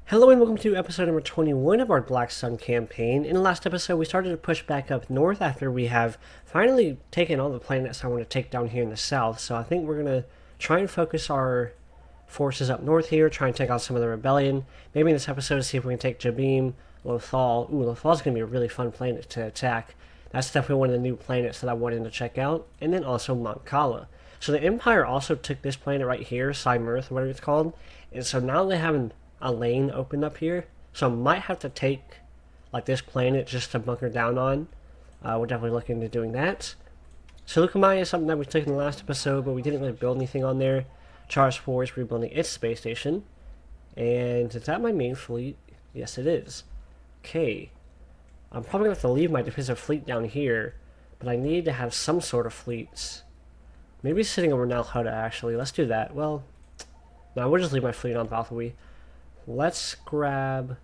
Hello and welcome to episode number 21 of our Black Sun campaign. In the last episode, we started to push back up north after we have finally taken all the planets I want to take down here in the south. So I think we're going to try and focus our forces up north here, try and take out some of the rebellion. Maybe in this episode, see if we can take Jabeam, Lothal. Ooh, Lothal's going to be a really fun planet to attack. That's definitely one of the new planets that I wanted to check out. And then also Moncala. So the Empire also took this planet right here, Cymirth, whatever it's called. And so now they have a lane open up here, so I might have to take like this planet just to bunker down on. We're definitely looking into doing that. Seleucumai is something that we took in the last episode, but we didn't really build anything on there. Charge 4 is rebuilding its space station. And is that my main fleet? Yes, it is. Okay. I'm probably going to have to leave my defensive fleet down here, but I need to have some sort of fleets. Maybe sitting over Nalhutta, actually. Let's do that. Well, no, we'll just leave my fleet on Valthawi. Let's grab...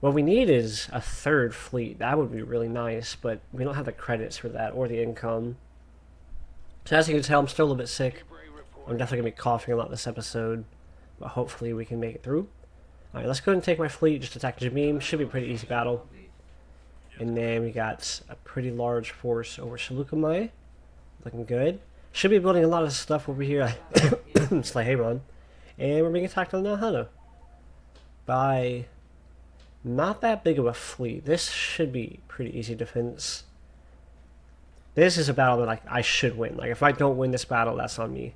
What we need is a third fleet. That would be really nice, but we don't have the credits for that or the income. So as you can tell, I'm still a little bit sick. I'm definitely going to be coughing a lot this episode, but hopefully we can make it through. Alright, let's go ahead and take my fleet, just attack Jabeam. Should be a pretty easy battle. And then we got a pretty large force over Seleucumai. Looking good. Should be building a lot of stuff over here. Slay Hebron. And we're being attacked on Nalhutta by not that big of a fleet. This should be pretty easy defense. This is a battle that I should win. Like, if I don't win this battle, that's on me.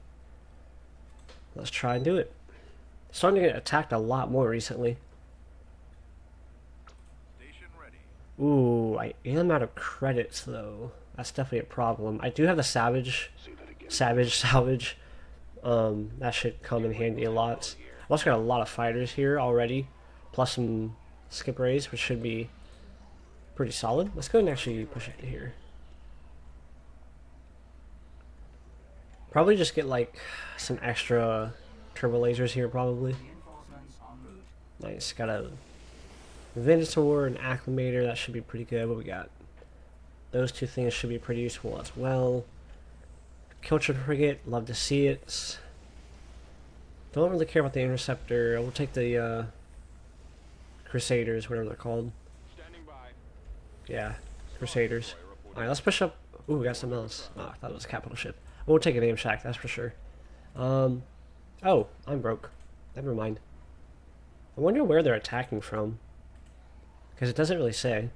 Let's try and do it. Starting to get attacked a lot more recently. Ooh, I am out of credits though. That's definitely a problem. I do have the Savage salvage. That should come in handy a lot. I've also got a lot of fighters here already, plus some skip rays, which should be pretty solid. Let's go and actually push it to here. Probably just get like some extra turbo lasers here, probably. Nice, got a Venator and Acclimator, that should be pretty good. What we got? Those two things should be pretty useful as well. Kiltron frigate, love to see it. Don't really care about the interceptor. We'll take the Crusaders, whatever they're called. Yeah, Crusaders. Alright, let's push up. Ooh, we got something else. Oh, I thought it was a capital ship. We'll take an aim shack, that's for sure. Oh, I'm broke. Never mind. I wonder where they're attacking from, because it doesn't really say.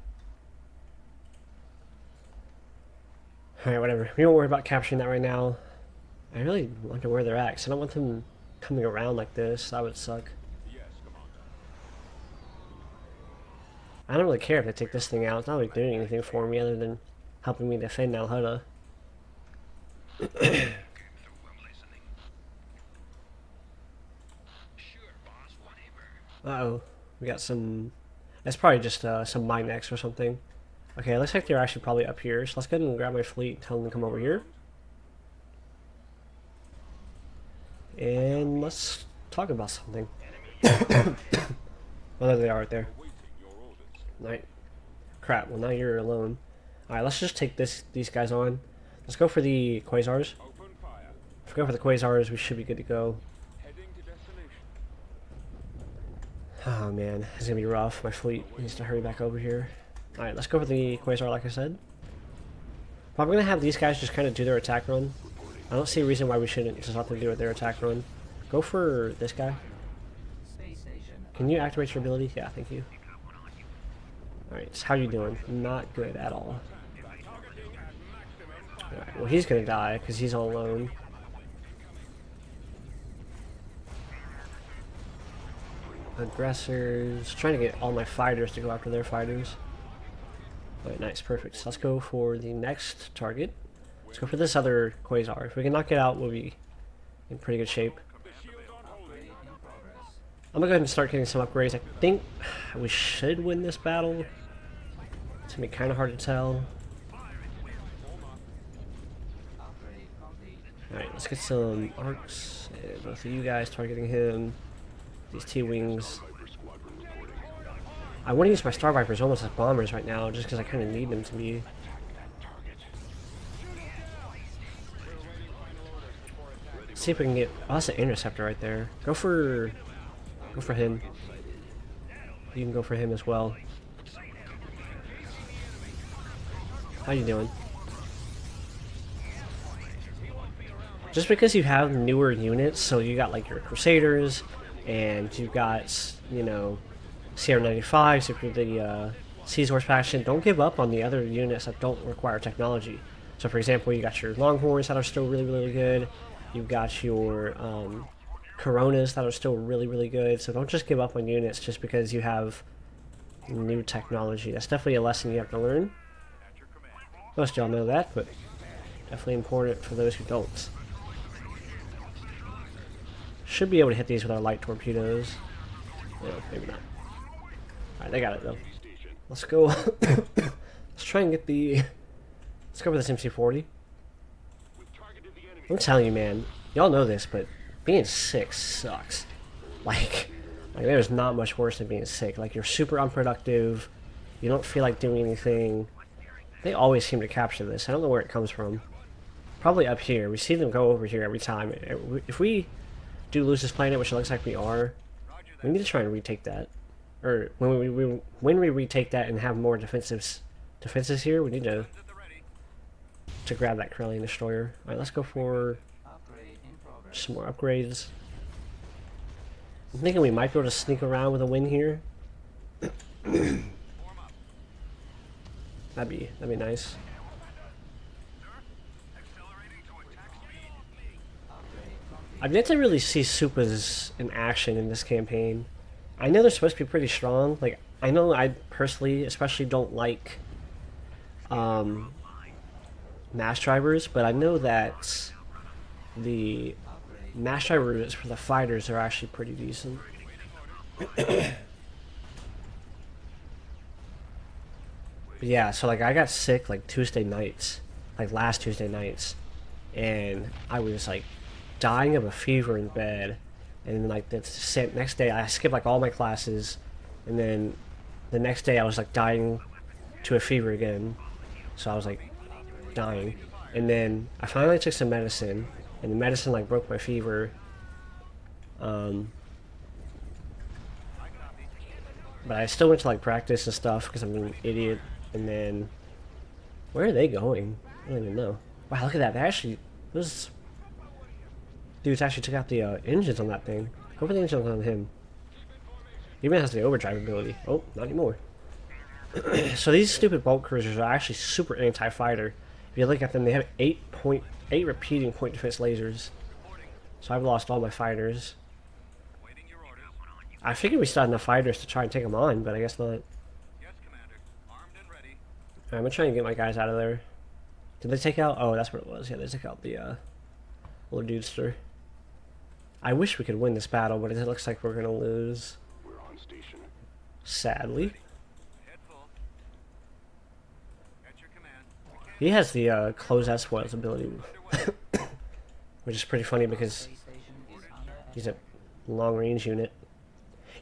Alright, whatever. We don't worry about capturing that right now. I really wonder where they're at, because I don't want them coming around like this. That would suck. I don't really care if they take this thing out. It's not really doing anything for me other than helping me defend Nalhutta. Uh-oh. We got some... That's probably just some Minex or something. Okay, it looks like they're actually probably up here. So let's go ahead and grab my fleet and tell them to come over here. And let's talk about something. Well, there they are right there. Right. Crap, well now you're alone. Alright, let's just take these guys on. Let's go for the Quasars. If we go for the Quasars, we should be good to go. Oh man, it's gonna be rough. My fleet needs to hurry back over here. Alright, let's go for the Quasar like I said. Probably gonna have these guys just kind of do their attack run. I don't see a reason why we shouldn't just let them do their attack run. Go for this guy. Can you activate your ability? Yeah, thank you. Alright, so how you doing? Not good at all. Alright, well he's gonna die because he's all alone. Aggressors. Trying to get all my fighters to go after their fighters. Alright, nice, perfect. So let's go for the next target. Let's go for this other Quasar. If we can knock it out, we'll be in pretty good shape. I'm gonna go ahead and start getting some upgrades. I think we should win this battle. It's gonna be kind of hard to tell. Alright, let's get some arcs. And both of you guys targeting him. These T-Wings. I want to use my Star Vipers almost as bombers right now, just because I kind of need them to be. See if we can get... Oh, that's an interceptor right there. Go for him. You can go for him as well. How you doing? Just because you have newer units, so you got like your Crusaders, and you've got, you know, CR95, so for the Seahorse faction, don't give up on the other units that don't require technology. So for example, you got your Longhorns that are still really, really good. You've got your Coronas that are still really, really good. So don't just give up on units just because you have new technology. That's definitely a lesson you have to learn. Most of y'all know that, but definitely important for those who don't. Should be able to hit these with our light torpedoes. No, maybe not. Alright, they got it though. Let's go. Let's try and get the... Let's go for this MC40. I'm telling you, man. Y'all know this, but being sick sucks. Like there's not much worse than being sick. Like, you're super unproductive. You don't feel like doing anything. They always seem to capture this. I don't know where it comes from. Probably up here. We see them go over here every time. If we do lose this planet, which it looks like we are, we need to try and retake that. Or when we retake that and have more defenses here, we need to grab that Corellian destroyer. Alright, let's go for some more upgrades. I'm thinking we might be able to sneak around with a win here. That'd be nice. I've yet to really see Supas in action in this campaign. I know they're supposed to be pretty strong. Like, I know I personally especially don't like mass drivers, but I know that the mass drivers for the fighters are actually pretty decent. But yeah, so like I got sick like Tuesday nights, like last Tuesday nights, and I was like dying of a fever in bed, and then like the next day I skipped like all my classes, and then the next day I was like dying to a fever again, so I was like dying, and then I finally took some medicine, and the medicine like broke my fever. But I still went to like practice and stuff because I'm an idiot. And then, where are they going? I don't even know. Wow, look at that! They actually, those dudes actually took out the engines on that thing. Go for the engines on him. He even has the overdrive ability. Oh, not anymore. So these stupid bulk cruisers are actually super anti-fighter. If you look at them, they have 8 repeating point defense lasers. So I've lost all my fighters. I figured we still had enough fighters to try and take them on, but I guess not. I'm gonna try and get my guys out of there. Did they take out? Oh, that's what it was. Yeah, they took out the little dudester. I wish we could win this battle, but it looks like we're gonna lose. Sadly. He has the close out spoils ability, which is pretty funny because he's a long range unit.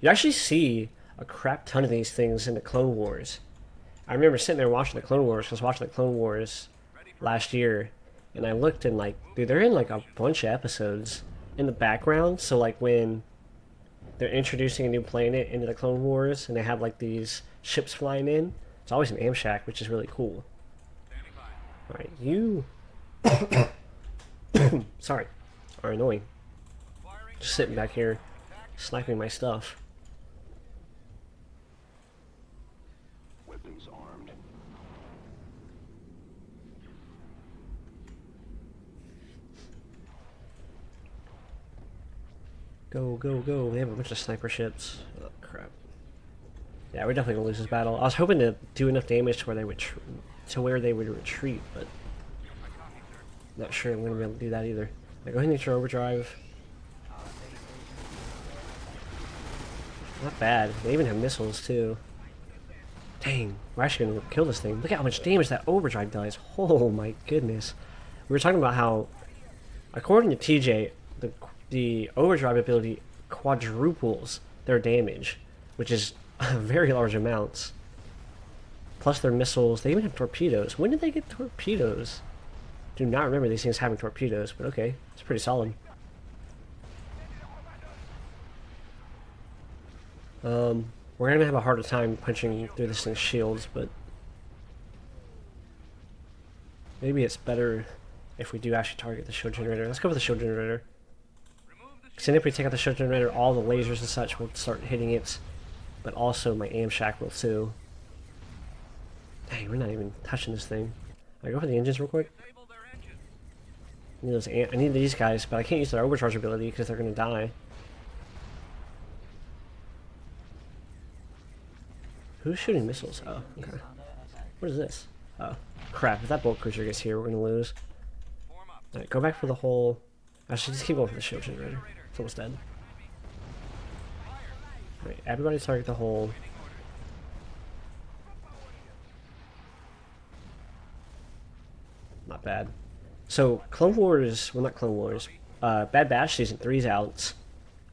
You actually see a crap ton of these things in the Clone Wars. I remember sitting there watching the Clone Wars, because I was watching the Clone Wars last year, and I looked and like, dude, they're in like a bunch of episodes in the background. So like when they're introducing a new planet into the Clone Wars, and they have like these ships flying in, it's always an Amshak, which is really cool. Alright, you sorry, are annoying. Just sitting back here sniping my stuff. Weapons armed. Go, go, go. They have a bunch of sniper ships. Oh, crap. Yeah, we're definitely gonna lose this battle. I was hoping to do enough damage to where they would retreat, but not sure I'm gonna be able to do that either. Now go ahead and get your overdrive. Not bad. They even have missiles too. Dang, we're actually gonna kill this thing. Look at how much damage that overdrive does. Oh my goodness. We were talking about how, according to TJ, the overdrive ability quadruples their damage, which is very large amounts. Plus their missiles, they even have torpedoes. When did they get torpedoes? Do not remember these things having torpedoes, but okay, it's pretty solid. We're gonna have a harder time punching through this thing's shields, but maybe it's better if we do actually target the shield generator. Let's go with the shield generator. Because then if we take out the shield generator, all the lasers and such will start hitting it, but also my AM shack will too. Dang, we're not even touching this thing. I go for the engines real quick. I need these guys, but I can't use their overcharge ability because they're gonna die. Who's shooting missiles? Oh, okay. What is this? Oh, crap. If that bulk cruiser gets here, we're gonna lose. Alright, go back for the whole... Actually, just keep going for the shield generator. It's almost dead. Alright, everybody target the hole. Not bad. So, Clone Wars... Well, not Clone Wars. Bad Batch Season 3's out.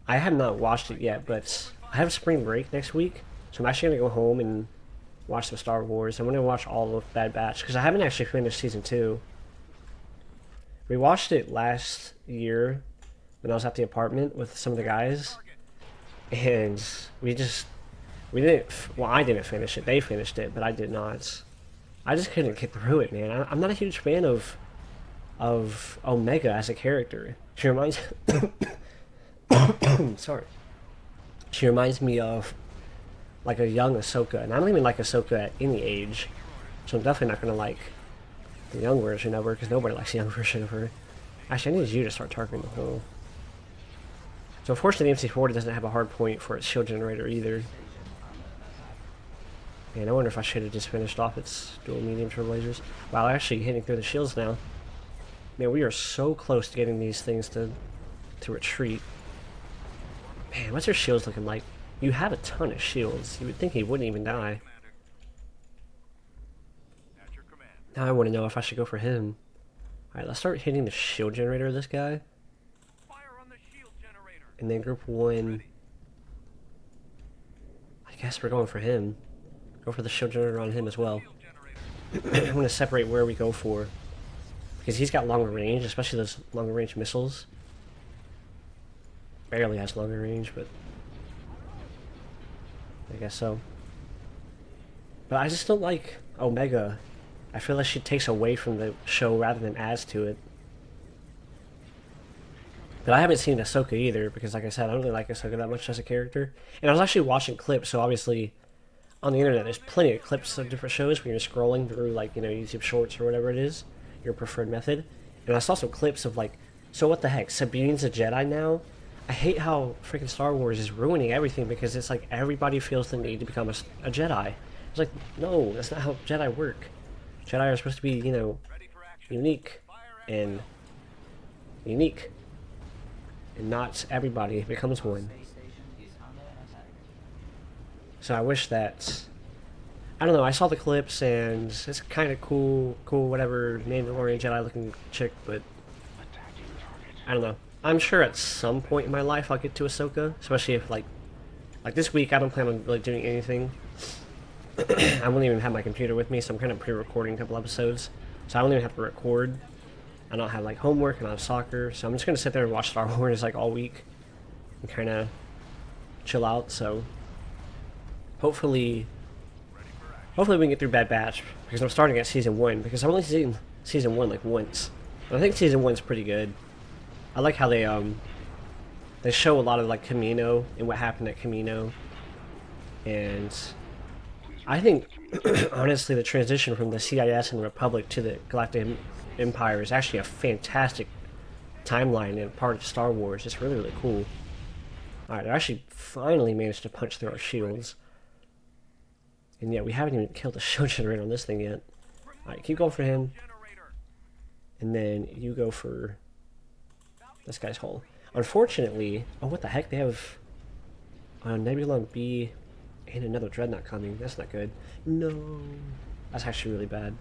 I have not watched it yet, but I have spring break next week. So I'm actually going to go home and watch some Star Wars. I'm going to watch all of Bad Batch, because I haven't actually finished Season 2. We watched it last year when I was at the apartment with some of the guys. And we didn't, well, I didn't finish it. They finished it, but I did not. I just couldn't get through it, man. I'm not a huge fan of Omega as a character. She reminds... Sorry. She reminds me of like a young Ahsoka, and I don't even like Ahsoka at any age, so I'm definitely not gonna like the young version of her, because nobody likes the young version of her. Actually, I need you to start targeting the hole. So unfortunately, the MC40 doesn't have a hard point for its shield generator either. Man, I wonder if I should have just finished off its dual medium turbo lasers. Wow, actually hitting through the shields now. Man, we are so close to getting these things to retreat. Man, what's your shields looking like? You have a ton of shields. You would think he wouldn't even die. Now I want to know if I should go for him. Alright, let's start hitting the shield generator of this guy. And then group 1... I guess we're going for him. Go for the shield generator on him as well. I'm going to separate where we go for. Because he's got longer range, especially those longer range missiles. Barely has longer range, but... I guess so. But I just don't like Omega. I feel like she takes away from the show rather than adds to it. But I haven't seen Ahsoka either, because like I said, I don't really like Ahsoka that much as a character. And I was actually watching clips, so obviously on the internet there's plenty of clips of different shows when you're scrolling through, like, you know, YouTube Shorts or whatever it is, your preferred method. And I saw some clips of like, so what the heck, Sabine's a Jedi now? I hate how freaking Star Wars is ruining everything, because it's like everybody feels the need to become a Jedi. It's like, no, that's not how Jedi work. Jedi are supposed to be, you know, unique, and not everybody becomes one. So I wish that... I don't know, I saw the clips, and it's kind of cool, whatever, Mandalorian Jedi looking chick, but... I don't know. I'm sure at some point in my life I'll get to Ahsoka, especially if, like this week I don't plan on really doing anything. I won't even have my computer with me, so I'm kind of pre-recording a couple episodes. So I don't even have to record. I don't have, like, homework, and I have soccer, so I'm just going to sit there and watch Star Wars, like, all week. And kind of chill out, so... Hopefully we can get through Bad Batch, because I'm starting at Season 1, because I've only seen Season 1, like, once. And I think Season 1's pretty good. I like how they show a lot of, like, Kamino and what happened at Kamino. And I think, honestly, the transition from the CIS and the Republic to the Galactic Empire is actually a fantastic timeline and part of Star Wars. It's really, really cool. Alright, I actually finally managed to punch through our shields. And yet, we haven't even killed the shield generator on this thing yet. Alright, keep going for him. And then you go for... this guy's hull. Unfortunately, oh, what the heck? They have Nebula and B and another Dreadnought coming. That's not good. No. That's actually really bad.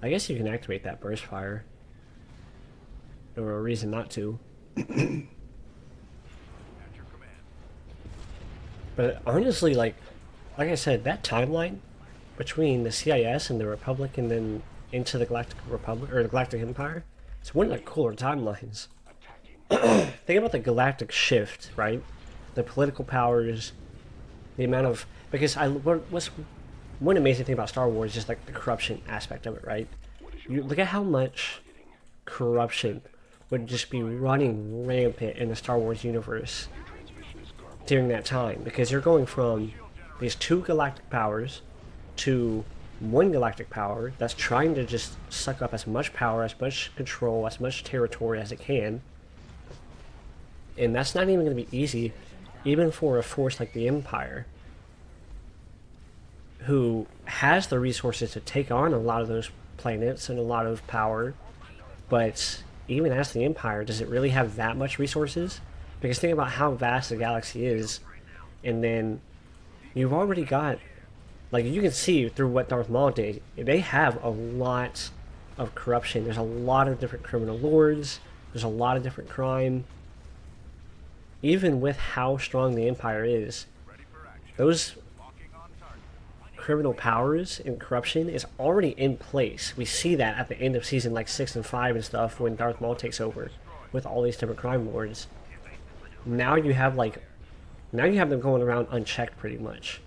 I guess you can activate that burst fire. Or a reason not to. But honestly, like I said, that timeline between the CIS and the Republic and then into the Galactic Republic, or the Galactic Empire, it's one of the cooler timelines. think about the galactic shift, right? The political powers, the amount of because what's one amazing thing about Star Wars is just like the corruption aspect of it, right? You look at how much corruption would just be running rampant in the Star Wars universe during that time, because you're going from these two galactic powers to one galactic power that's trying to just suck up as much power, as much control, as much territory as it can. And that's not even going to be easy, even for a force like the Empire, who has the resources to take on a lot of those planets and a lot of power. But even as the Empire, does it really have that much resources? Because think about how vast the galaxy is, and then you've already got, like, you can see through what Darth Maul did, they have a lot of corruption. There's a lot of different criminal lords, there's a lot of different crime. Even with how strong the Empire is, those criminal powers and corruption is already in place. We see that at the end of season like 6 and 5 and stuff, when Darth Maul takes over with all these different crime lords. Now you have them going around unchecked pretty much,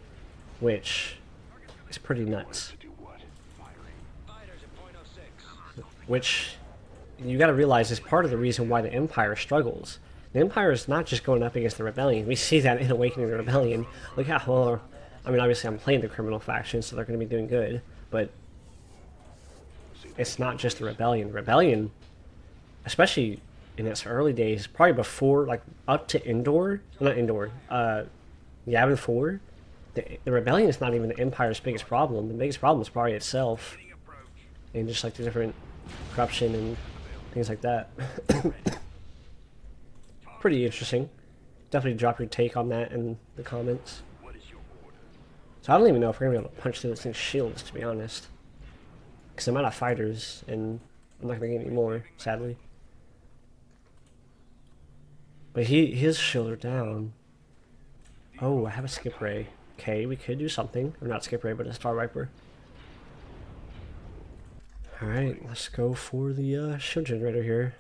which is pretty nuts. Which you got to realize is part of the reason why the Empire struggles. The Empire is not just going up against the Rebellion. We see that in Awakening the Rebellion. Look how well, I mean, obviously I'm playing the criminal faction, so they're going to be doing good, but it's not just the Rebellion. The Rebellion, especially in its early days, probably before, like, up to Endor, not Endor, Yavin 4, the Rebellion is not even the Empire's biggest problem. The biggest problem is probably itself, and just, like, the different corruption and things like that. Pretty interesting. Definitely drop your take on that in the comments. So I don't even know if we're going to be able to punch through this thing's shields, to be honest. Because I'm out of fighters, and I'm not going to get any more, sadly. But his shields are down. Oh, I have a skip ray. Okay, we could do something. Or not skip ray, but a Star Viper. Alright, let's go for the shield generator here.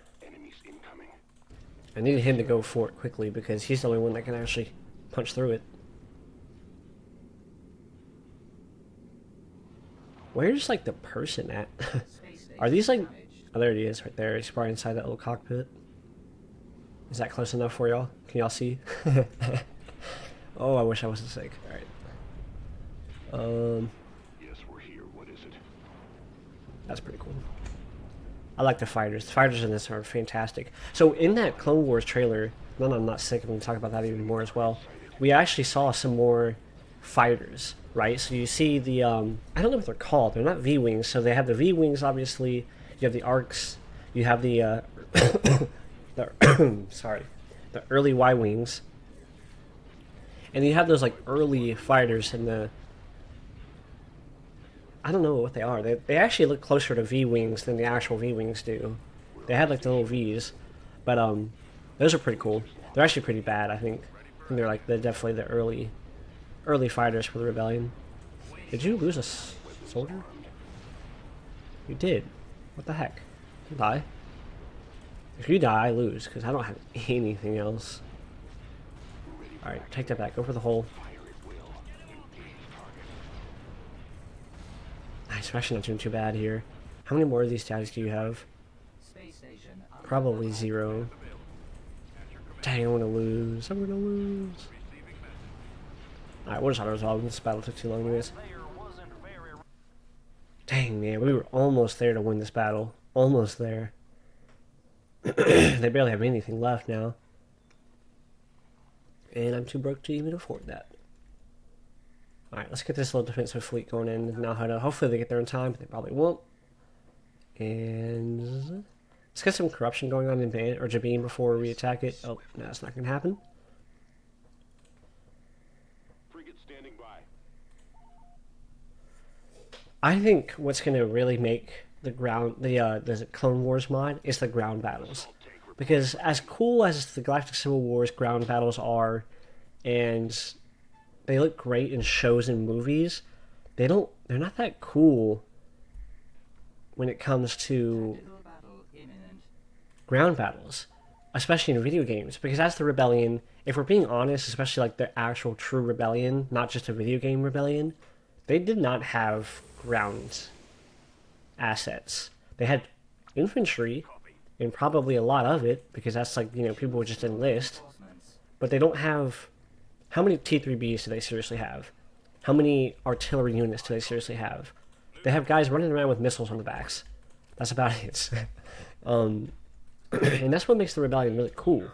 I need him to go for it quickly, because he's the only one that can actually punch through it. Where's, like, the person at? Are these, like... Oh, there he is, right there. He's probably inside that little cockpit. Is that close enough for y'all? Can y'all see? Oh, I wish I wasn't sick. Alright. Yes, we're here. What is it? That's pretty cool. I like the fighters. The fighters in this are fantastic. So in that Clone Wars trailer, no, I'm not sick, I'm going to talk about that even more as well. We actually saw some more fighters, right? So you see the, I don't know what they're called. They're not V-Wings. So they have the V-Wings, obviously. You have the Arcs. You have the, sorry, the early Y-Wings. And you have those, like, early fighters in the... I don't know what they are. They actually look closer to V-Wings than the actual V-Wings do. They had, like, the little Vs. But, those are pretty cool. They're actually pretty bad, I think. They're, like, they're definitely the early fighters for the Rebellion. Did you lose a soldier? You did. What the heck? You die? If you die, I lose, because I don't have anything else. Alright, take that back. Go for the hole. Nice, we're actually not doing too bad here. How many more of these guys do you have? Probably 0. Dang, I'm gonna lose. I'm gonna lose. Alright, we'll just auto-resolve. This battle took too long anyways. Dang, man, we were almost there to win this battle. Almost there. They barely have anything left now. And I'm too broke to even afford that. Alright, let's get this little defensive fleet going in. Now, hopefully they get there in time, but they probably won't. And let's get some corruption going on in Jabin before we attack it. Oh, no, that's not going to happen. Frigate standing by. I think what's going to really make the Clone Wars mod is the ground battles. Because as cool as the Galactic Civil War's ground battles are, and they look great in shows and movies, they're not that cool when it comes to ground battles. especially in video games, because as the rebellion, if we're being honest, especially like the actual true rebellion, not just a video game rebellion, they did not have ground assets. They had infantry, and probably a lot of it, because that's like, people would just enlist, but they don't have. How many T3Bs do they seriously have? How many artillery units do they seriously have? They have guys running around with missiles on the backs. That's about it. And that's what makes the rebellion really cool,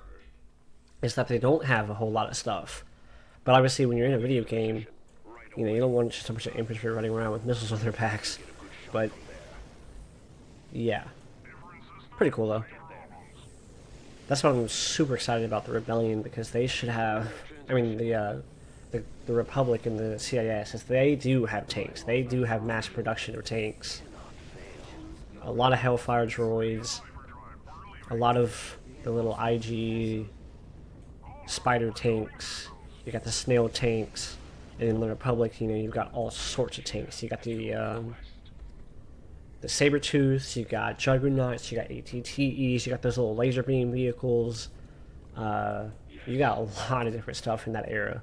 is that they don't have a whole lot of stuff. But obviously when you're in a video game, you don't want just a bunch of infantry running around with missiles on their backs. But yeah, pretty cool though. That's why I'm super excited about the rebellion, because they should have, the Republic and the CIS, is they do have tanks. They do have mass production of tanks. A lot of Hellfire droids. A lot of the little IG spider tanks. You got the snail tanks. And in the Republic, you've got all sorts of tanks. You got the Sabertooths, you got Juggernauts, you got ATTEs, you got those little laser beam vehicles. You got a lot of different stuff in that era.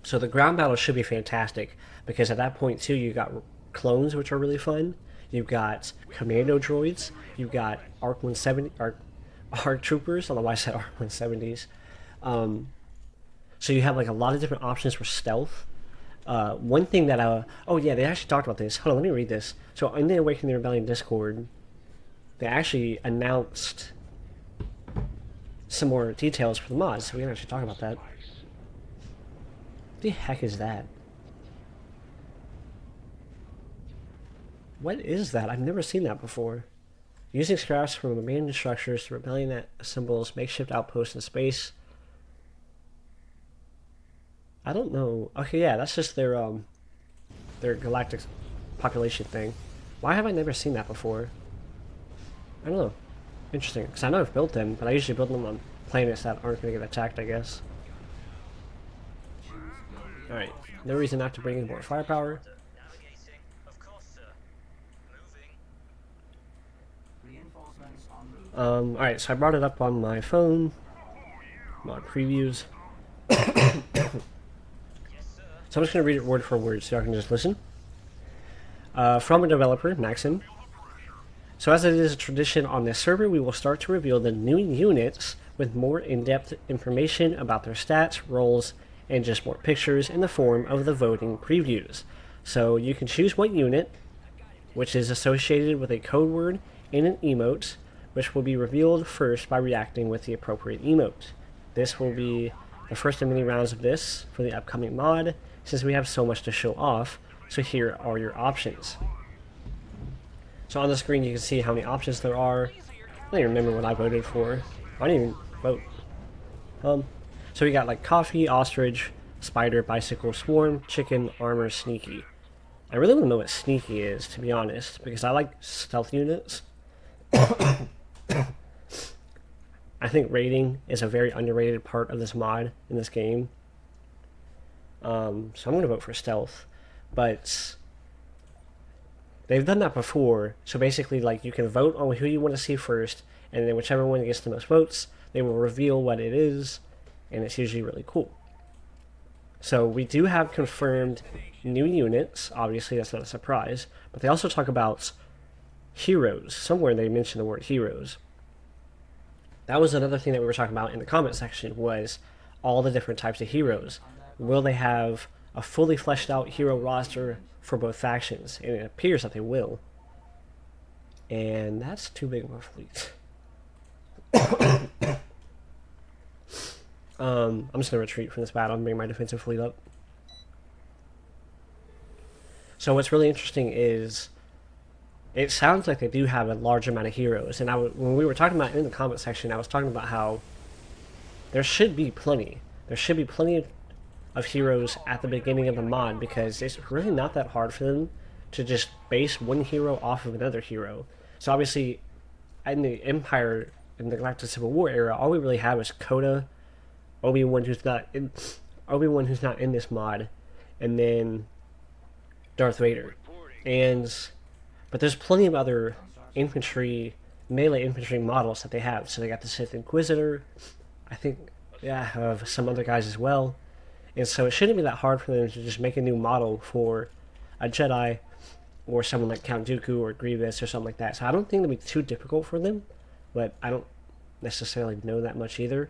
So the ground battle should be fantastic, because at that point too, you got clones, which are really fun. You've got commando droids. You've got ARC 170, ARC troopers. I don't know why I said ARC 170s. So you have like a lot of different options for stealth. One thing that oh yeah, they actually talked about this. Hold on, let me read this. So in the Awakening the Rebellion Discord, they actually announced some more details for the mods, so we can actually talk about that. What the heck is that? What is that? I've never seen that before. Using scraps from abandoned structures, the rebellion that assembles makeshift outposts in space. I don't know. Okay, yeah, that's just their galactic population thing. Why have I never seen that before? I don't know. Interesting, because I know I've built them, but I usually build them on planets that aren't going to get attacked, I guess. Alright, no reason not to bring in more firepower. Alright, so I brought it up on my phone. Mod previews. So I'm just going to read it word for word so y'all can just listen. From a developer, Maxim. So as it is a tradition on this server, we will start to reveal the new units with more in-depth information about their stats, roles, and just more pictures in the form of the voting previews. So you can choose what unit, which is associated with a code word and an emote, which will be revealed first by reacting with the appropriate emote. This will be the first of many rounds of this for the upcoming mod, since we have so much to show off. So here are your options. So on the screen you can see how many options there are. I don't even remember what I voted for. I didn't even vote. So we got like coffee, ostrich, spider, bicycle, swarm, chicken, armor, sneaky. I really want to know what sneaky is, to be honest, because I like stealth units. I think raiding is a very underrated part of this mod in this game. So I'm going to vote for stealth. But they've done that before. So basically, like, you can vote on who you want to see first, and then whichever one gets the most votes, they will reveal what it is, and it's usually really cool. So we do have confirmed new units. Obviously, that's not a surprise. But they also talk about heroes. Somewhere they mention the word heroes. That was another thing that we were talking about in the comment section, was all the different types of heroes. Will they have a fully fleshed out hero roster for both factions? And it appears that they will. And that's too big of a fleet. I'm just going to retreat from this battle and bring my defensive fleet up. So what's really interesting is it sounds like they do have a large amount of heroes. And when we were talking about it in the comment section, I was talking about how there should be plenty. There should be plenty of heroes at the beginning of the mod, because it's really not that hard for them to just base one hero off of another hero. So obviously, in the Empire, in the Galactic Civil War era, all we really have is Coda, Obi-Wan who's not in this mod, and then Darth Vader. But there's plenty of other infantry melee infantry models that they have. So they got the Sith Inquisitor, I think, yeah, of some other guys as well. And so it shouldn't be that hard for them to just make a new model for a Jedi or someone like Count Dooku or Grievous or something like that. So I don't think it'll be too difficult for them, but I don't necessarily know that much either.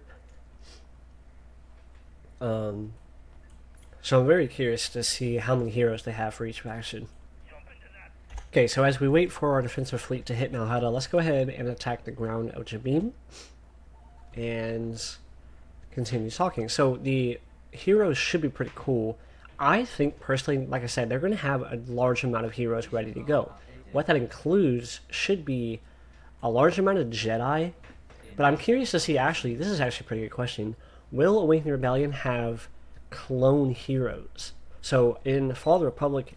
So I'm very curious to see how many heroes they have for each faction. Okay, so as we wait for our defensive fleet to hit Malhada, let's go ahead and attack the ground of Jabim and continue talking. So the heroes should be pretty cool. I think personally, like I said, they're going to have a large amount of heroes ready to go. What that includes should be a large amount of Jedi, but I'm curious to see, actually, this is actually a pretty good question. Will Awakening Rebellion have clone heroes? So in Fall of the Republic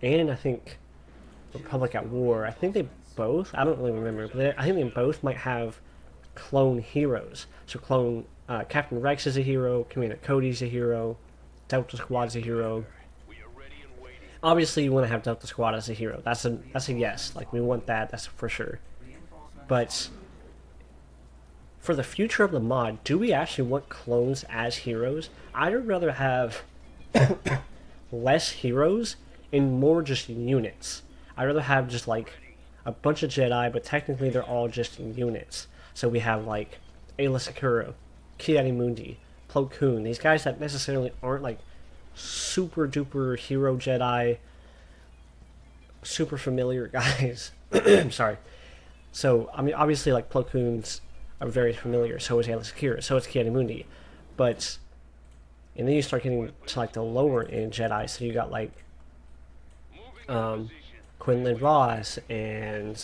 and I think Republic at War, I think they both, I don't really remember, but I think they both might have clone heroes. So clone Captain Rex is a hero, Commander Cody's a hero, Delta Squad's a hero. Obviously you want to have Delta Squad as a hero. That's a yes. Like, we want that, that's for sure. But for the future of the mod, do we actually want clones as heroes? I'd rather have less heroes and more just units. I'd rather have just like a bunch of Jedi, but technically they're all just units. So we have like Ayla Secura, Ki-Adi-Mundi, Plo Koon, these guys that necessarily aren't like super duper hero Jedi, super familiar guys. I'm sorry. So, I mean, obviously, like, Plo Koon's are very familiar, so is Ayla Secura, so is Ki-Adi-Mundi. But, and then you start getting to, like, the lower end Jedi, so you got, like, Quinlan Ross, and,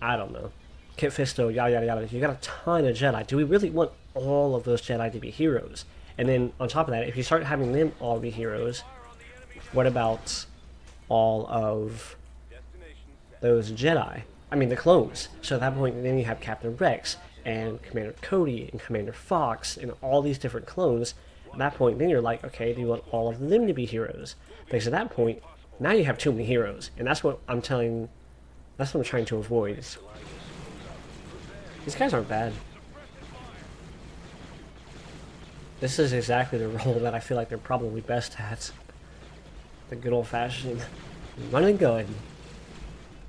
I don't know, Kit Fisto, yada yada yada. You got a ton of Jedi. Do we really want all of those Jedi to be heroes? And then, on top of that, if you start having them all be heroes, what about all of those Jedi? I mean, the clones. So at that point, then you have Captain Rex and Commander Cody and Commander Fox and all these different clones. At that point, then you're like, okay, do you want all of them to be heroes? Because at that point, now you have too many heroes, and that's what I'm telling. That's what I'm trying to avoid. These guys aren't bad. This is exactly the role that I feel like they're probably best at. The good old-fashioned run and gun.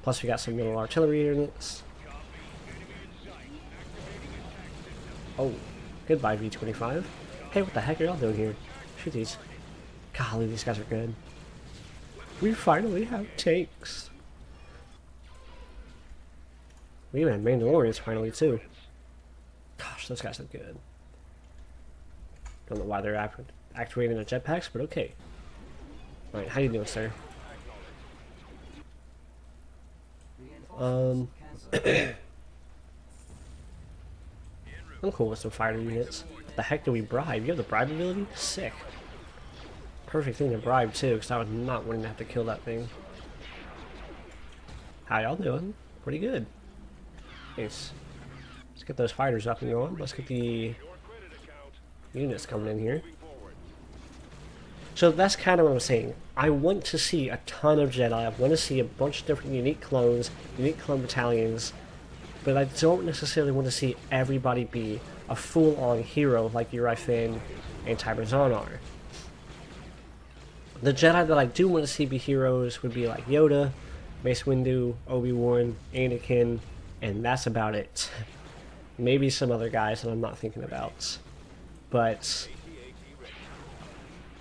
Plus we got some middle artillery units. Oh, goodbye V-25. Hey, what the heck are y'all doing here? Shoot these. Golly, these guys are good. We finally have tanks. We even had Mandalorians finally too. Gosh, those guys look good. Don't know why they're activating their jetpacks, but okay. Alright, how you doing, sir? I'm cool with some fighter units. What the heck do we bribe? You have the bribe ability? Sick. Perfect thing to bribe too, because I was not wanting to have to kill that thing. How y'all doing? Pretty good. Nice. Let's get those fighters up and going. Let's get the units coming in here. So that's kind of what I'm saying. I want to see a ton of Jedi. I want to see a bunch of different unique clones, unique clone battalions, but I don't necessarily want to see everybody be a full-on hero like Uri Finn and Tybrazan are. The Jedi that I do want to see be heroes would be like Yoda, Mace Windu, Obi-Wan, Anakin, and that's about it. Maybe some other guys that I'm not thinking about. But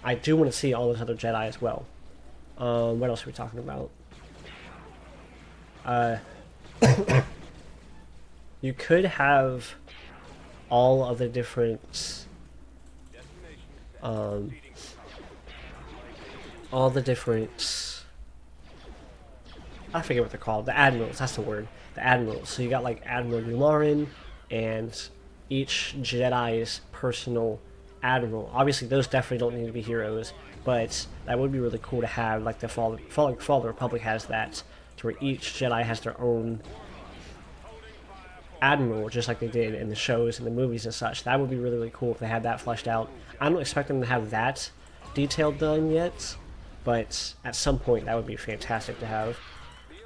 I do want to see all those other Jedi as well. What else are we talking about? You could have all of the different I forget what they're called. The admirals, that's the word. The admirals. So you got like Admiral Yularen and each Jedi's personal admiral. Obviously those definitely don't need to be heroes, but that would be really cool to have. Like the Fall of the Republic has that, to where each Jedi has their own admiral, just like they did in the shows and the movies and such. That would be really, really cool if they had that fleshed out. I don't expect them to have that detailed done yet, but at some point that would be fantastic to have.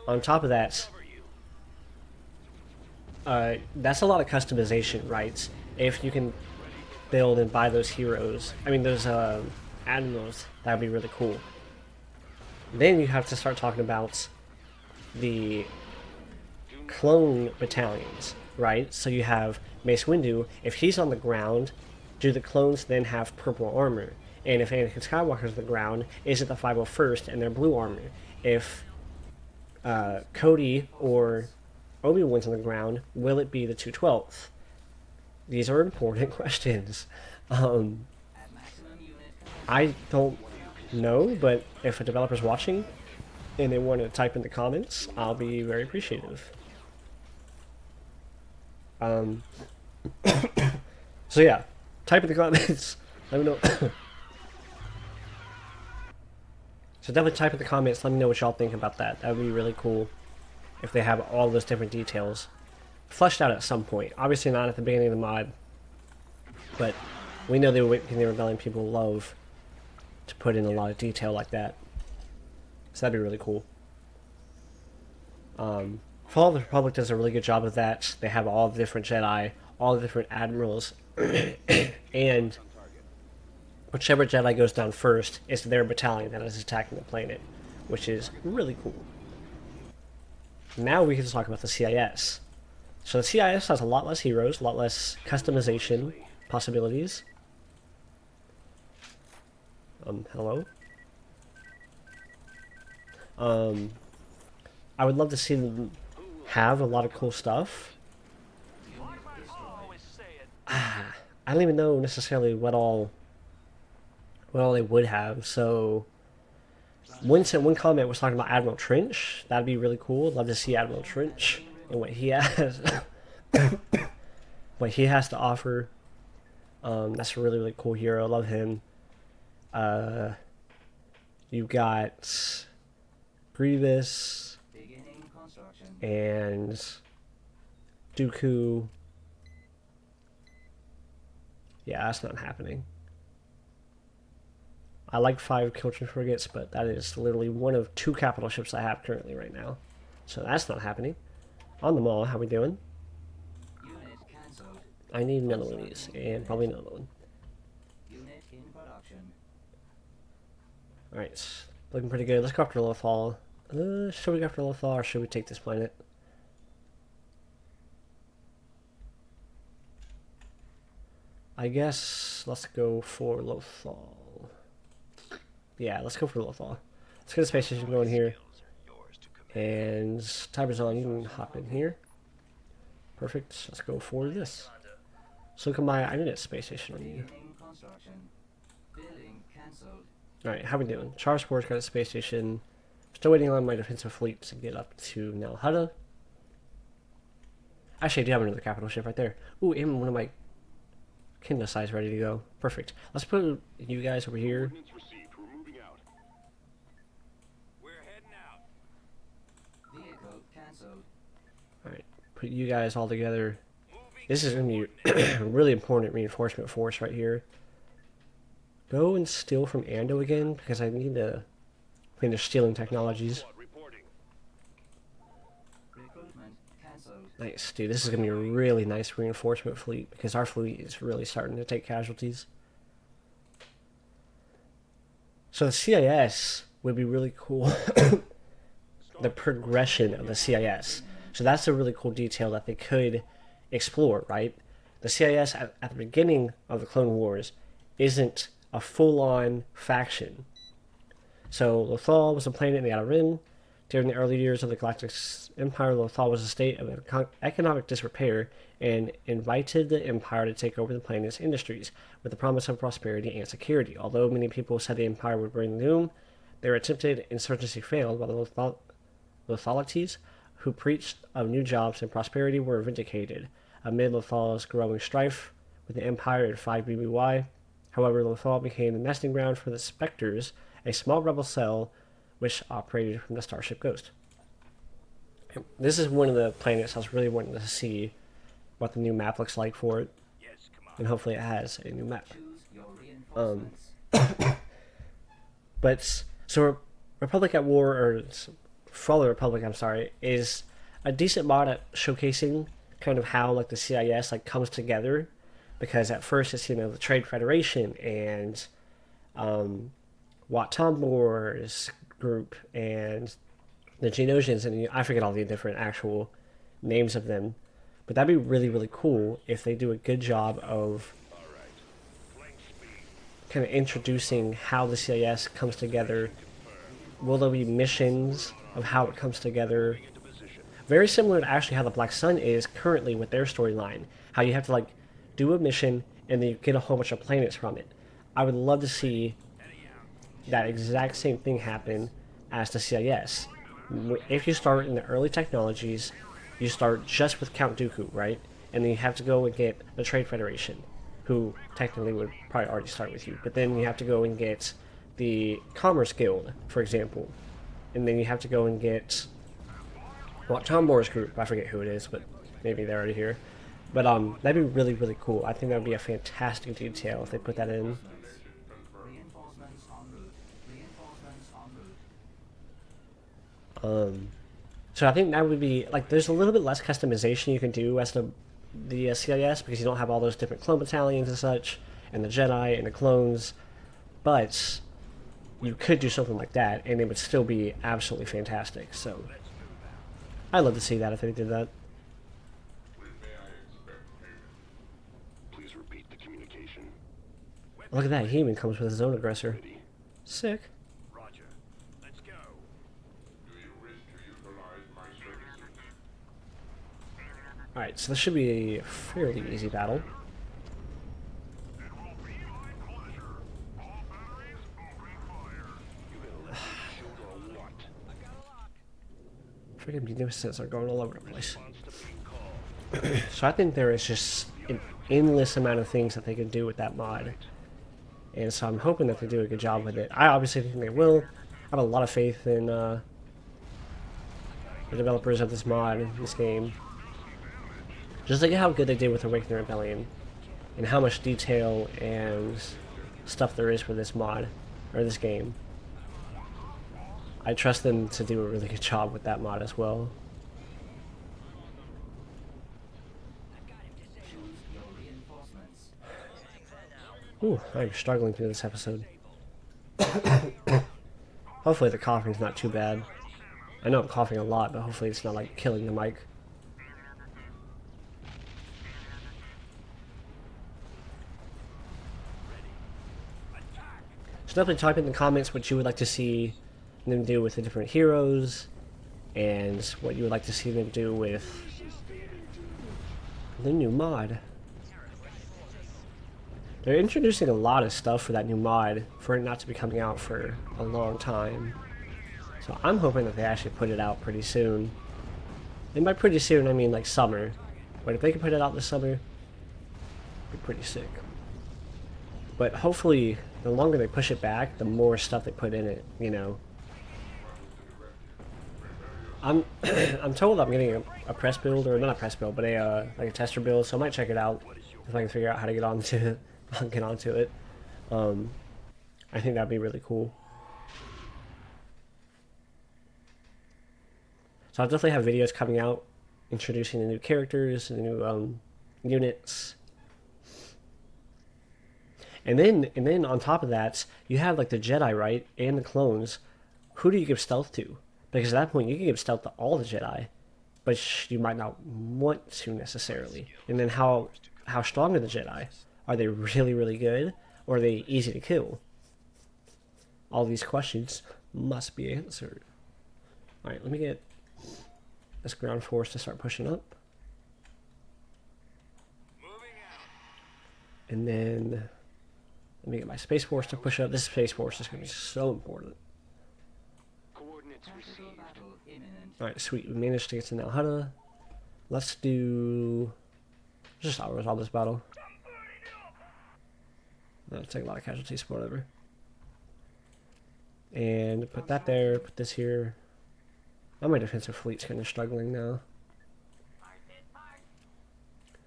On top of that, That's a lot of customization, right? If you can build and buy those heroes, I mean those admirals, that would be really cool. Then you have to start talking about the clone battalions, right? So you have Mace Windu. If he's on the ground, do the clones then have purple armor? And if Anakin Skywalker's on the ground, is it the 501st and their blue armor? If Cody or Obi-Wan's on the ground, will it be the 212th? These are important questions. I don't know, but if a developer's watching and they want to type in the comments, I'll be very appreciative. So yeah, type in the comments. Let me know. So definitely type in the comments. Let me know what y'all think about that. That would be really cool if they have all those different details fleshed out at some point. Obviously not at the beginning of the mod, but we know the Rebellion people love to put in a lot of detail like that. So that'd be really cool. Fall of the Republic does a really good job of that. They have all the different Jedi, all the different admirals, and whichever Jedi goes down first is their battalion that is attacking the planet, which is really cool. Now we can talk about the CIS. So the CIS has a lot less heroes, a lot less customization possibilities. Hello? I would love to see them have a lot of cool stuff. I don't even know necessarily what all they would have. So one comment was talking about Admiral Trench. That'd be really cool. Love to see Admiral Trench and what he has what he has to offer. That's a really, really cool hero. I love him. You got Grievous and Dooku. Yeah, that's not happening. I like 5 Kiltron frigates, but that is literally one of 2 capital ships I have currently right now. So that's not happening. On the mall, how we doing? I need another one of these, and probably another one. Alright, looking pretty good. Let's go after Lothal. Should we go after Lothal, or should we take this planet? I guess let's go for Lothal. Yeah, let's go for Lothal. Let's get a space station going here. And timer's on, you can hop in here. Perfect, let's go for this. So come by, I need a space station on you. Alright, how we doing? Char Sports got a space station. Still waiting on my defensive fleet to get up to Nalhutta. Actually, I do have another capital ship right there. Ooh, even one of my Kindle size ready to go. Perfect. Let's put you guys over here. Alright, put you guys all together. This is going to be a really important reinforcement force right here. Go and steal from Ando again, because I need to finish stealing technologies. Nice, dude. This is going to be a really nice reinforcement fleet, because our fleet is really starting to take casualties. So the CIS would be really cool. The progression of the CIS. So that's a really cool detail that they could explore, right? The CIS at the beginning of the Clone Wars isn't a full-on faction. So Lothal was a planet in the Outer Rim. During the early years of the Galactic Empire, Lothal was a state of economic disrepair and invited the Empire to take over the planet's industries with the promise of prosperity and security. Although many people said the Empire would bring doom, their attempted insurgency failed, while the Lothalites, who preached of new jobs and prosperity, were vindicated amid Lothal's growing strife with the Empire in 5 BBY. However, Lothal became the nesting ground for the Spectres, a small rebel cell which operated from the starship Ghost. This is one of the planets I was really wanting to see what the new map looks like for it, and hopefully it has a new map. But so Republic at War, or Fall of the Republic, I'm sorry, is a decent mod at showcasing kind of how like the CIS like comes together, because at first it's the Trade Federation and Wat Tambor's group and the Geonosians, and I forget all the different actual names of them. But that'd be really, really cool if they do a good job of kind of introducing how the CIS comes together. Will there be missions of how it comes together? Very similar to actually how the Black Sun is currently with their storyline. How you have to like do a mission and then you get a whole bunch of planets from it. I would love to see that exact same thing happen as the CIS. If you start in the early technologies, you start just with Count Dooku, right? And then you have to go and get the Trade Federation, who technically would probably already start with you. But then you have to go and get the Commerce Guild, for example. And then you have to go and get Tom Moore's group. I forget who it is, but maybe they're already here. But that'd be really, really cool. I think that would be a fantastic detail if they put that in. So I think that would be like there's a little bit less customization you can do as the CIS, because you don't have all those different clone battalions and such, and the Jedi and the clones. But you could do something like that, and it would still be absolutely fantastic. So I'd love to see that if they did that. Please repeat the communication. Look at that, he even comes with his own aggressor. Sick. Roger. Let's go. Do you wish to utilize my services? Alright, so this should be a fairly easy battle. Freaking munificence are going all over the place. So I think there is just an endless amount of things that they can do with that mod. And so I'm hoping that they do a good job with it. I obviously think they will. I have a lot of faith in the developers of this mod, this game. Just look at how good they did with Awakening Rebellion. And how much detail and stuff there is for this mod, or this game. I trust them to do a really good job with that mod as well. Ooh, I'm struggling through this episode. Hopefully the coughing's not too bad. I know I'm coughing a lot, but hopefully it's not like killing the mic. So definitely type in the comments what you would like to see them do with the different heroes, and what you would like to see them do with the new mod. They're introducing a lot of stuff for that new mod for it not to be coming out for a long time. So I'm hoping that they actually put it out pretty soon. And by pretty soon, I mean like summer. But if they can put it out this summer, it'd be pretty sick. But hopefully, the longer they push it back, the more stuff they put in it, you know. I'm told I'm getting a press build, or not a press build, but a like a tester build, so I might check it out if I can figure out how to get onto it. I think that'd be really cool. So I'll definitely have videos coming out introducing the new characters, the new units. And then on top of that, you have like the Jedi, right, and the clones. Who do you give stealth to? Because at that point, you can give stealth to all the Jedi, but you might not want to necessarily. And then how strong are the Jedi? Are they really, really good, or are they easy to kill? All these questions must be answered. All right, let me get this ground force to start pushing up. And then let me get my space force to push up. This space force is going to be so important. Alright, sweet. We managed to get to Nalhutta. Let's do... just resolve this battle. That'll take a lot of casualties, but whatever. And put that there, put this here. Oh, my defensive fleet's kind of struggling now.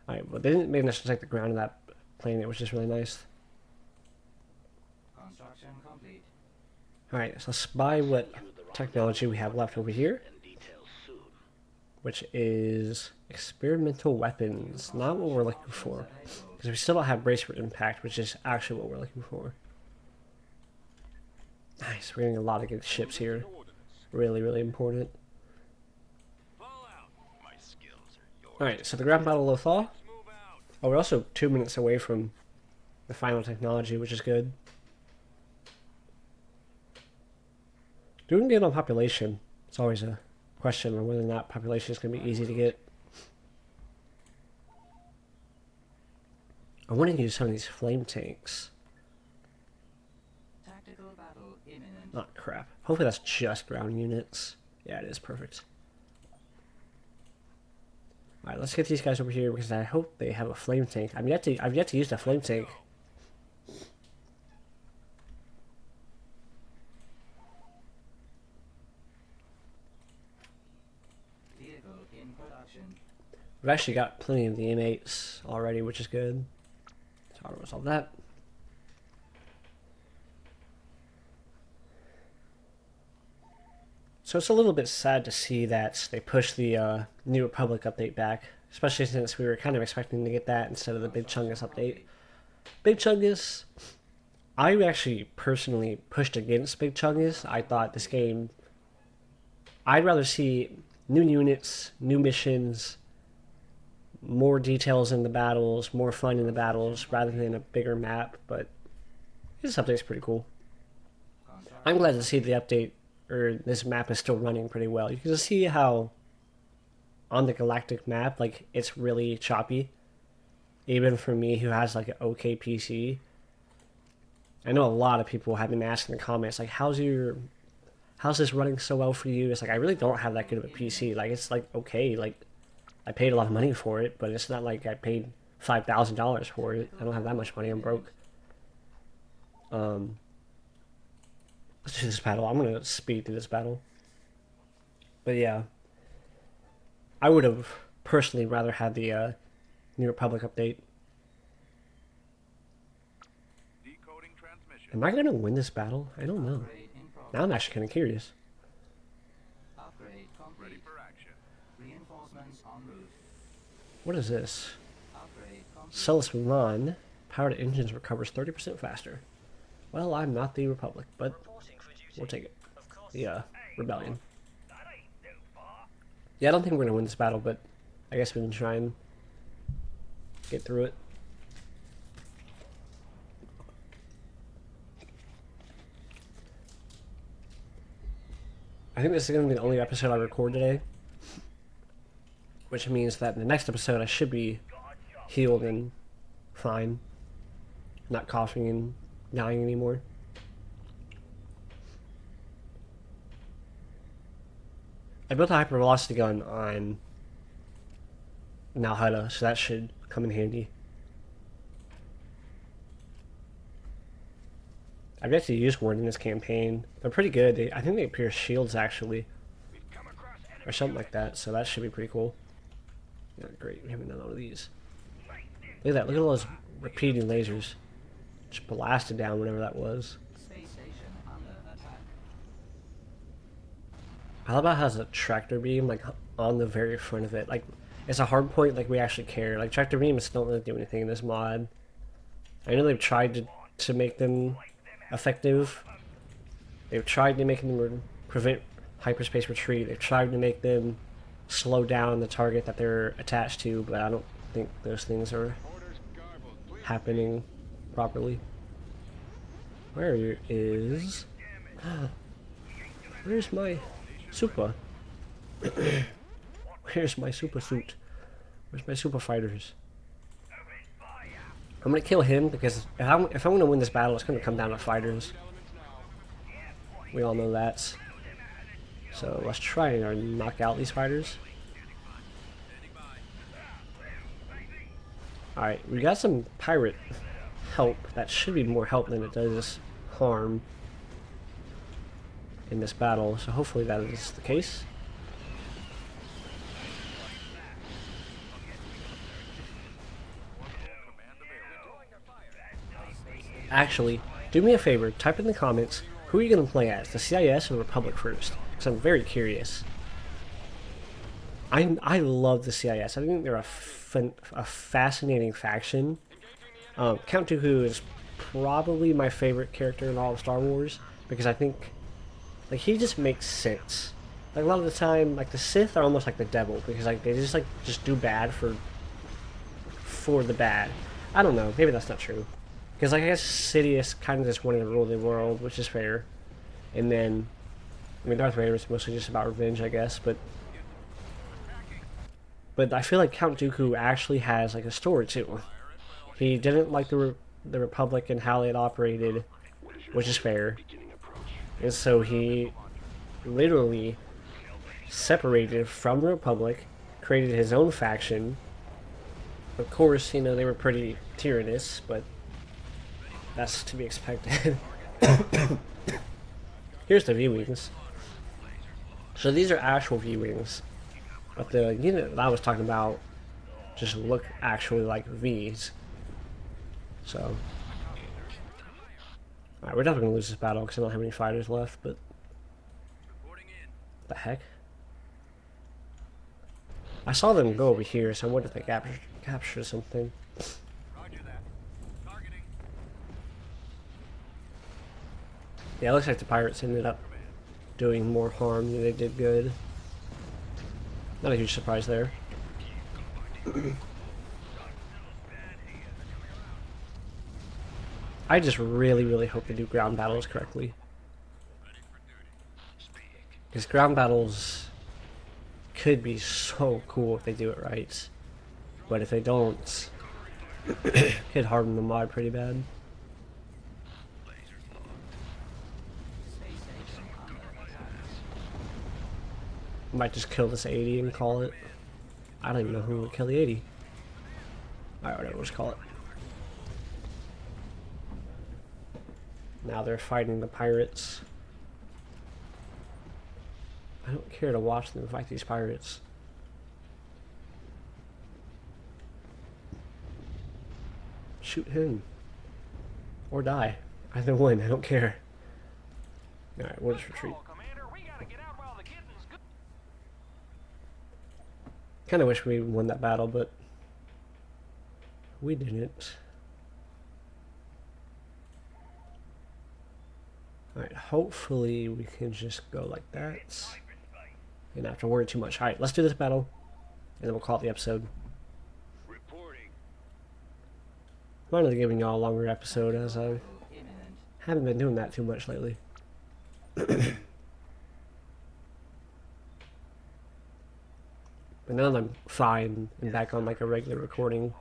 Alright, well, they didn't manage to take the ground of that plane, which is really nice. Alright, so let's buy what technology we have left over here. which is experimental weapons. Not what we're looking for, because we still don't have brace for impact, which is actually what we're looking for. Nice, we're getting a lot of good ships here. Really, really important. Alright, so the ground battle Lothal. Oh, we're also 2 minutes away from the final technology, which is good. Doing good on population. It's always a question on whether or not population is going to be easy to get. I want to use some of these flame tanks. Tactical battle imminent. Oh, crap. Hopefully that's just ground units. Yeah, it is perfect. Alright, let's get these guys over here because I hope they have a flame tank. I've yet to use the flame tank. Vehicle in production. We've actually got plenty of the M8s already, which is good. So I'll resolve that. So it's a little bit sad to see that they pushed the New Republic update back, especially since we were kind of expecting to get that instead of the Big Chungus update. Big Chungus, I actually personally pushed against Big Chungus. I thought this game, I'd rather see new units, new missions, more details in the battles, more fun in the battles, rather than a bigger map, but this update's pretty cool. I'm glad to see the update, or this map is still running pretty well. You can just see how on the Galactic map, like, it's really choppy. Even for me who has like an okay PC. I know a lot of people have been asking in the comments, like, how's this running so well for you? It's like, I really don't have that good of a PC. Like, it's like okay, like, I paid a lot of money for it, but it's not like I paid $5,000 for it. I don't have that much money, I'm broke. Let's do this battle. I'm gonna speed through this battle. But yeah, I would have personally rather had the New Republic update. Decoding transmission. Am I gonna win this battle? I don't know. Upgrade in progress. Now I'm actually kind of curious. Upgrade complete. Ready for action. Reinforcements en route. What is this? Upgrade complete. Celis Milan. Powered engines recovers 30% faster. Well, I'm not the Republic, but we'll take it. The Rebellion. Yeah, I don't think we're gonna win this battle, but I guess we can try and get through it. I think this is gonna be the only episode I record today, which means that in the next episode I should be healed and fine, not coughing and dying anymore. I built a hypervelocity gun on Nalhada, so that should come in handy. I've yet to use one in this campaign. They're pretty good. I think they pierce shields actually, or something like that, so that should be pretty cool. Yeah, great, we haven't done all of these. Look at that, look at all those repeating lasers. Just blasted down whatever that was. Space station under attack. I love how it has a tractor beam like on the very front of it. Like, it's a hard point, like we actually care. Like, tractor beams don't really do anything in this mod. I know they've tried to make them effective. They've tried to make them prevent hyperspace retreat. They've tried to make them slow down the target that they're attached to, but I don't think those things are happening properly. Where is... Where's my super? Where's my super suit? Where's my super fighters? I'm gonna kill him because if I'm gonna win this battle, it's gonna come down to fighters. We all know that. So let's try and knock out these fighters. Alright, we got some pirate help. That should be more help than it does harm in this battle, so hopefully that is the case. Actually, do me a favor, type in the comments, who are you going to play as, the CIS or the Republic first? Because I'm very curious. I love the CIS. I think they're a fascinating faction. Count Dooku is probably my favorite character in all of Star Wars because I think like he just makes sense. Like a lot of the time, like the Sith are almost like the devil because like they just do bad for the bad. I don't know. Maybe that's not true. Because like I guess Sidious kind of just wanted to rule the world, which is fair. And then, I mean, Darth Vader is mostly just about revenge, I guess. But I feel like Count Dooku actually has like a story too. He didn't like the Republic and how it operated, which is fair. And so he literally separated from the Republic, created his own faction. Of course, you know, they were pretty tyrannous, but that's to be expected. Here's the V-Wings. So these are actual V-Wings. But the unit that I was talking about just look actually like V's. So. Alright, we're definitely going to lose this battle because I don't have any fighters left, but. What the heck? I saw them go over here, so I wonder if they captured something. Yeah, it looks like the pirates ended up doing more harm than they did good. Not a huge surprise there. I just really hope they do ground battles correctly. Because ground battles could be so cool if they do it right. But if they don't, it could harden the mod pretty bad. Might just kill this 80 and call it. I don't even know who would kill the 80. Alright, whatever, let's call it. Now they're fighting the pirates. I don't care to watch them fight these pirates. Shoot him. Or die. Either one, I don't care. Alright, we'll just retreat. Kinda wish we won that battle, but we didn't. Alright, hopefully we can just go like that. And not have to worry too much. Alright, let's do this battle. And then we'll call it the episode. Finally giving y'all a longer episode as I haven't been doing that too much lately. But now that I'm fine and back on like a regular recording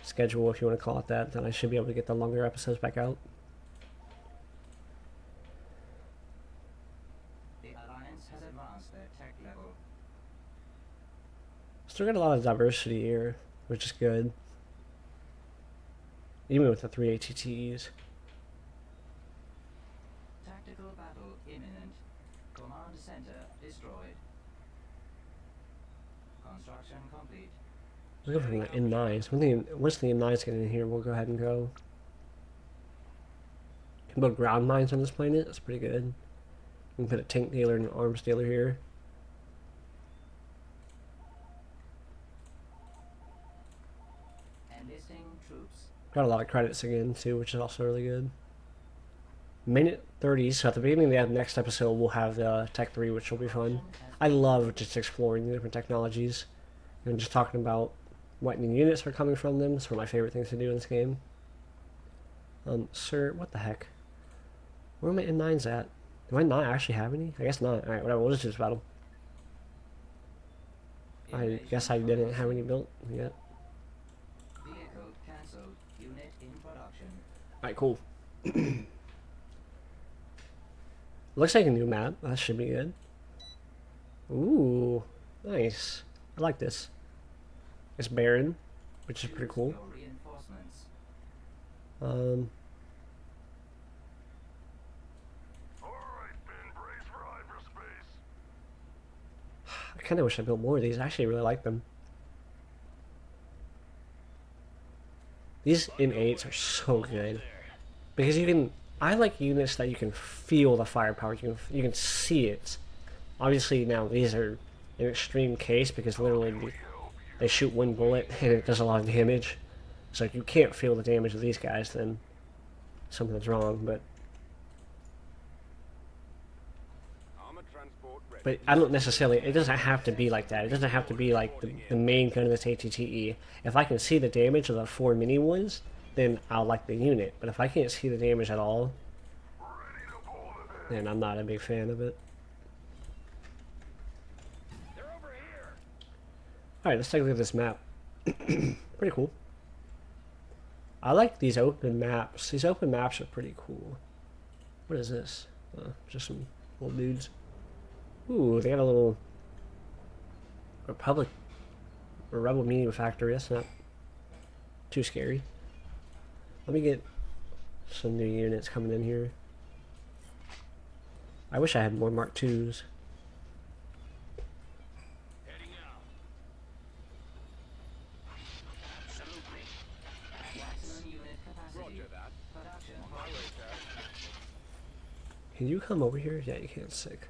schedule, if you want to call it that, then I should be able to get the longer episodes back out. The Alliance has advanced their tech level. Still got a lot of diversity here, which is good. Even with the 3 ATTs. Tactical battle imminent. Command center destroyed. Construction complete. Let's go for the M9s. Once the M9s get in here, we'll go ahead and go. Can build ground mines on this planet. That's pretty good. We can put a tank dealer and an arms dealer here. Enlisting troops. Got a lot of credits again too, which is also really good. Minute 30, so at the beginning of the next episode we'll have the Tech 3, which will be fun. I love just exploring the different technologies and just talking about what new units are coming from them. It's one of my favorite things to do in this game. Sir, what the heck? Where are my M9s at? Do I not actually have any? I guess not. Alright, whatever, we'll just do this battle. I guess I didn't have any built yet. Vehicle cancelled. Unit in production. Alright, cool. Looks like a new map. That should be good. Ooh, nice. I like this. It's barren, which is pretty cool. No reinforcements. Um, Alright, Ben, brace for hyperspace. I kind of wish I built more of these. I actually really like them. These M8s are so good because you can. I like units that you can feel the firepower. You can see it. Obviously now these are an extreme case because literally they shoot one bullet and it does a lot of damage. So if you can't feel the damage of these guys, then something's wrong. But I don't necessarily, it doesn't have to be like that. It doesn't have to be like the main gun of this ATTE. If I can see the damage of the 4 mini ones, then I'll like the unit. But if I can't see the damage at all, then I'm not a big fan of it. Alright, let's take a look at this map. Pretty cool. I like these open maps. These open maps are pretty cool. What is this? Just some little dudes. Ooh, they got a little Republic or Rebel Medium Factory. That's not too scary. Let me get some new units coming in here. I wish I had more Mark IIs. Can you come over here? Yeah, you can. Sick.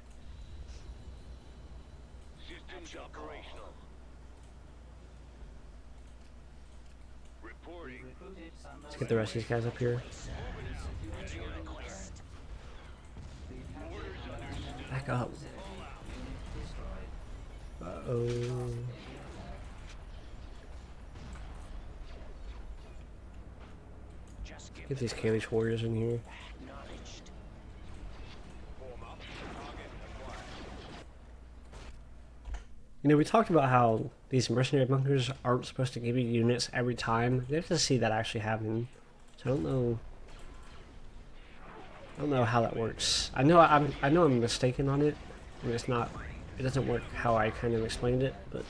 Systems operational. Reporting. Let's get the rest of these guys up here. Back up. Uh-oh. Get these Kalish warriors in here. You know, we talked about how these mercenary bunkers aren't supposed to give you units every time. You have to see that actually happen. So I don't know how that works. I know I'm mistaken on it, and it doesn't work how I kind of explained it, but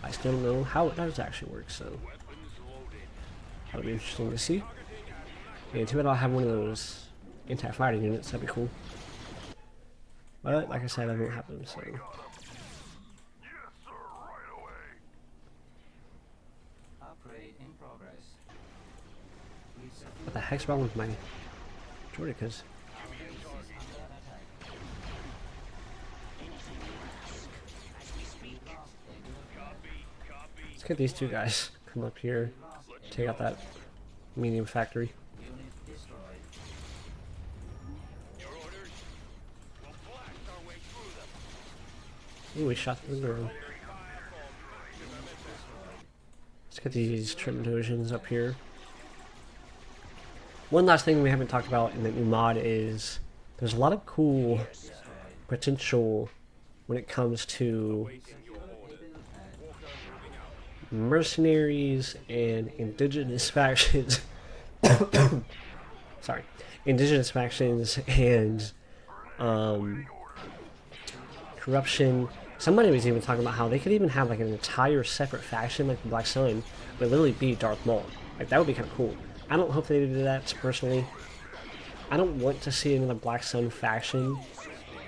I still don't know how it does actually work. So that'll be interesting to see. Yeah, too bad I'll have one of those anti-fighting units. That'd be cool. But like I said, that won't happen. So. What the heck's wrong with my Jordicas? Let's get these two guys. Come up here. Take out that medium factory. Ooh, we shot through the room. Let's get these Triptosians up here. One last thing we haven't talked about in the new mod is there's a lot of cool potential when it comes to mercenaries and indigenous factions. Sorry, indigenous factions and corruption. Somebody was even talking about how they could even have like an entire separate faction like the Black Sun, but literally be Darth Maul. Like that would be kind of cool. I don't hope they do that personally. I don't want to see another Black Sun faction.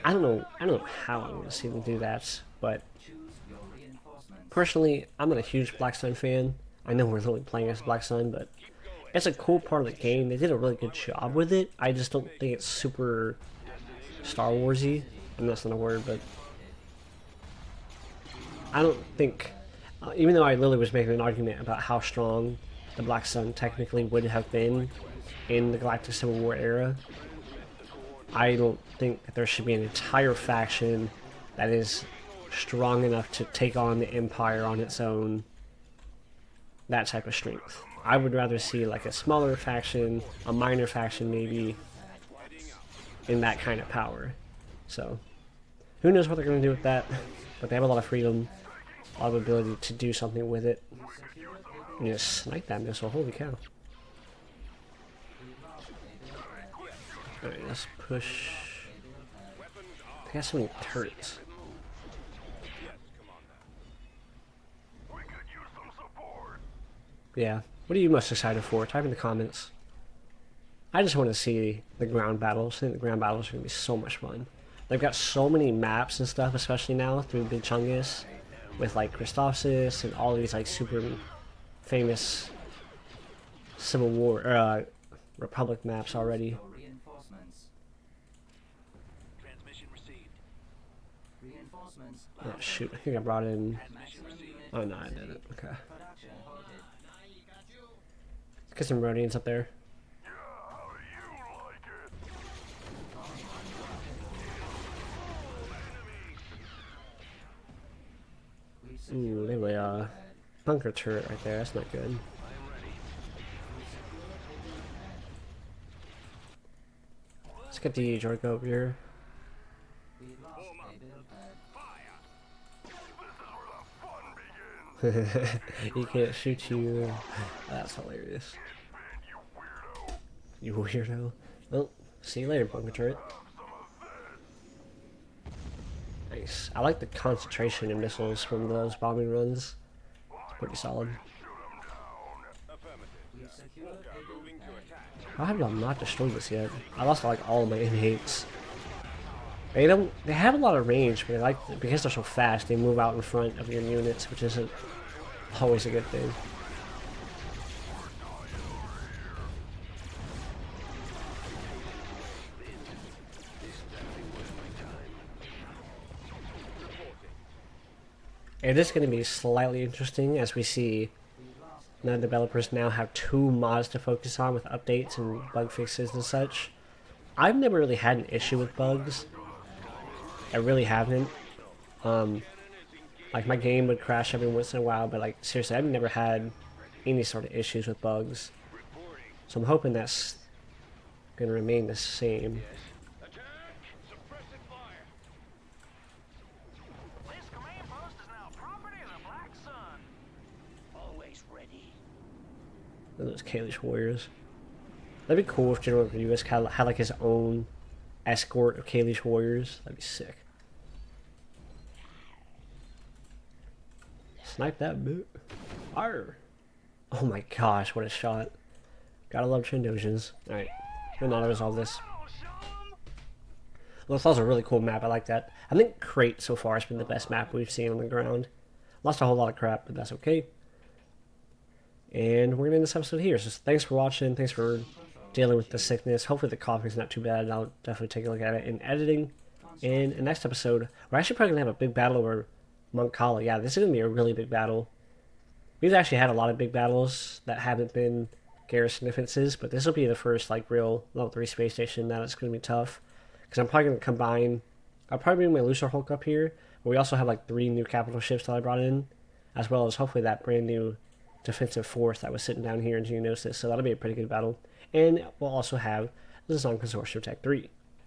I don't know how I'm gonna see them do that, but personally, I'm not a huge Black Sun fan. I know we're literally playing as Black Sun, but it's a cool part of the game. They did a really good job with it. I just don't think it's super Star Warsy. I know that's not a word, but I don't think, even though I literally was making an argument about how strong the Black Sun technically would have been in the Galactic Civil War era, I don't think that there should be an entire faction that is strong enough to take on the Empire on its own, that type of strength. I would rather see like a smaller faction, a minor faction maybe, in that kind of power. So, who knows what they're going to do with that, but they have a lot of freedom, a lot of ability to do something with it. You just snipe that missile, holy cow. Alright, let's push. They got so many turrets. Yeah, what are you most excited for? Type in the comments. I just want to see the ground battles. I think the ground battles are going to be so much fun. They've got so many maps and stuff, especially now through Big Chungus, with like Christophsis and all these like super famous Civil War, Republic maps already. Transmission received. Reinforcements Oh shoot, I think I brought in... Maximum unit Oh no, I didn't. Okay. production halted. Get some Rhodians up there. We've Ooh, secured they have a pad. bunker turret right there. That's not good. We've secured a build pad. Let's get the Jorgo over here. We've lost a build pad. He can't shoot you. That's hilarious. You weirdo. Well, see you later, bunker turret. Nice. I like the concentration in missiles from those bombing runs. It's pretty solid. We've secured a build pad. How have y'all not destroyed this yet? I lost like all of my M8s. They have a lot of range, but because they're so fast, they move out in front of your units, which isn't always a good thing. It is going to be slightly interesting as we see now developers now have 2 mods to focus on with updates and bug fixes and such. I've never really had an issue with bugs. I really haven't. Like my game would crash every once in a while, but like seriously, I've never had any sort of issues with bugs. So I'm hoping that's gonna remain the same. Attack! Suppressive fire! This command post is now property of the Black Sun. Always ready. And those Kalish warriors. That'd be cool if General Grievous had like his own escort of Kalish warriors. That'd be sick. Snipe that boot. Arr! Oh my gosh, what a shot. Gotta love Trandosians. Alright, we're not resolve this. Lothal's a really cool map, I like that. I think Crate so far has been the best map we've seen on the ground. Lost a whole lot of crap, but that's okay. And we're gonna end this episode here. So thanks for watching, thanks for dealing with the sickness. Hopefully the coughing's not too bad. I'll definitely take a look at it in editing. And in the next episode, we're actually probably gonna have a big battle over Monk Kala. Yeah, this is gonna be a really big battle. We've actually had a lot of big battles that haven't been garrison defenses, but this will be the first like real level 3 space station that it's gonna be tough. Because I'm probably gonna combine. I'll probably bring my Lucer Hulk up here, but we also have like 3 new capital ships that I brought in, as well as hopefully that brand new defensive force that was sitting down here in Geonosis. So that'll be a pretty good battle. And we'll also have the Zon Consortium Tech 3.